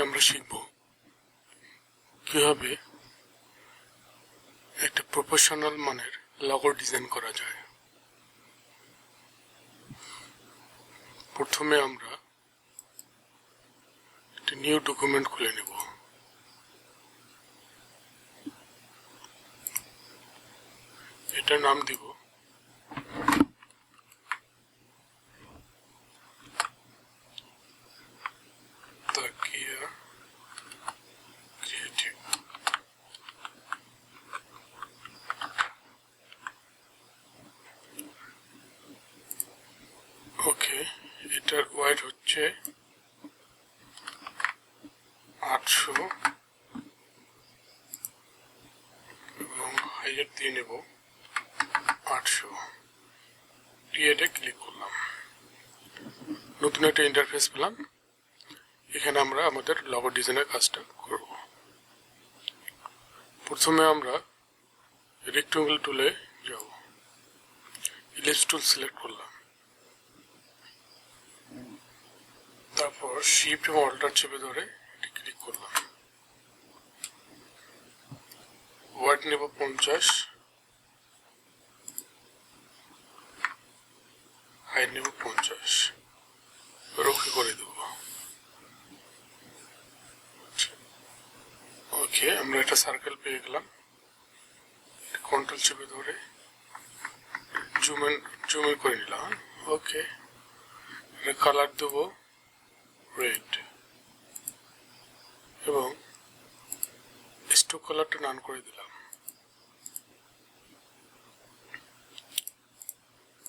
আমরা শিখব কিভাবে একটা প্রফেশনাল মানের লগো ডিজাইন করা যায়। প্রথমে আমরা একটা নিউ ডকুমেন্ট খুলে নেব। এটার নাম দিব তাকিয়া ক্রিয়েটিভ। ওকে, এটার ওয়াইড হচ্ছে 800 এবং হাইট দিয়ে নেব 800। ক্রিয়েটে ক্লিক করলাম, নতুন একটা ইন্টারফেস পেলাম। এখানে আমরা আমাদের লগো ডিজাইনের কাজটা করব। প্রথমে আমরা রেক্টেঙ্গল টুলে যাব, ইলিপস টুল সিলেক্ট করলাম, তারপর শিফট এবং অল্টার চেপে ধরে ক্লিক করলাম। ওয়াইড নেব 50, হাইট নেব 50, ওকে করে দেব। ওকে, আমরা একটা সার্কেল পেয়ে গেলাম। কন্ট্রোল চেপে ধরে জুম ইন করে নিলাম। ওকে, কালার দেব রেড এবং স্টোক কালারটা নান করে দিলাম।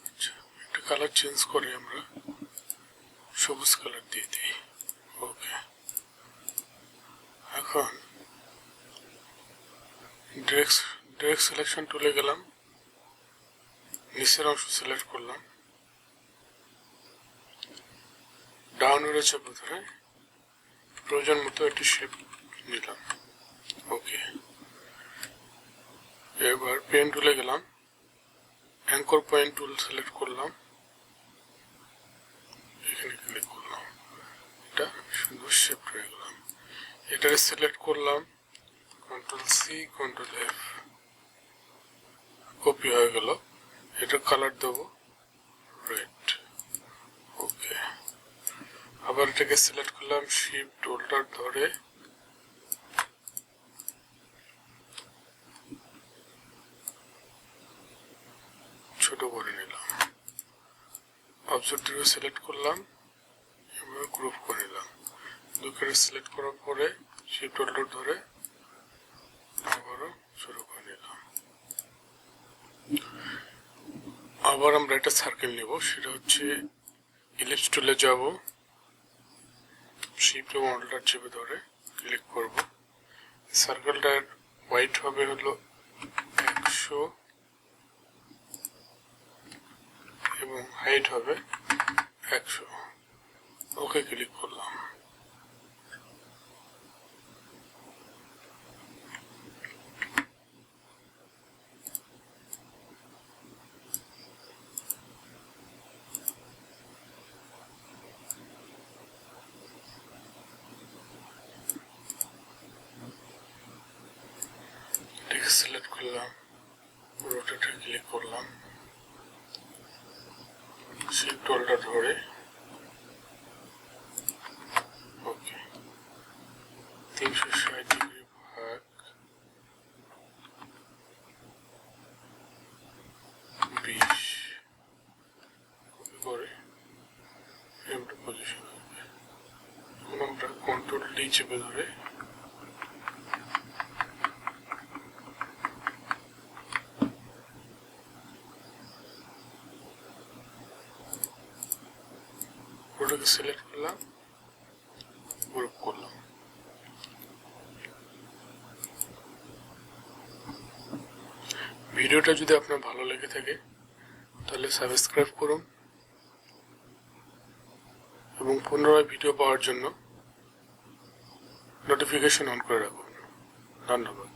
আচ্ছা, একটা কালার চেঞ্জ করে আমরা সবুজ কালার দিয়ে দিই। ওকে, এখন ডিরেক্ট সিলেকশন টুলে গেলাম, নিচের অংশ সিলেক্ট করলাম, ডাউন এর চেপে ধরে প্রয়োজন মতো একটি শেপ নিলাম। ওকে, এবার পেন টুলে গেলাম, অ্যাঙ্কর পয়েন্ট টুল সিলেক্ট করলাম, এখানে ক্লিক করলাম, এটা সুন্দর শেপ হয়ে গেলাম। এটাকে সিলেক্ট করলাম, control C control F, copy হয়ে গেল। এটা কালার দেব রেড। ওকে, আবার এটাকে সিলেক্ট করলাম, শিফট হোল্ডার ধরে ছোট করে নিলাম। অবজেক্টটিকে সিলেক্ট করলাম এবং গ্রুপ করে নিলাম। দুটোকে সিলেক্ট করার পরে শিফট হোল্ডার ধরে আবারও ছোট করে নিলাম। আবার আমরা একটা সার্কেল নেব, সেটা হচ্ছে ইলিপস টুলে যাব, শিফট এবং হোল্ডার চেপে ধরে ক্লিক করব। সার্কেলটার হোয়াইট হবে হলো 100 এবং হাইট হবে 100। ওকে ক্লিক করলাম। সিলেক্ট করলাম, রোটেটে ক্লিক করলাম, শিফট হোল্ডার ধরে ওকে 360 ডিগ্রি ভাগ 20 করে এমটা পজিশন হবে। এখন আমরা কন্ট্রোল ডি চেপে ধরে ওটাকে সিলেক্ট করলাম, গ্রুপ করলাম। ভিডিওটা যদি আপনার ভালো লেগে থাকে তাহলে সাবস্ক্রাইব করুন এবং পুনরায় ভিডিও পাওয়ার জন্য নোটিফিকেশন অন করে রাখুন। ধন্যবাদ।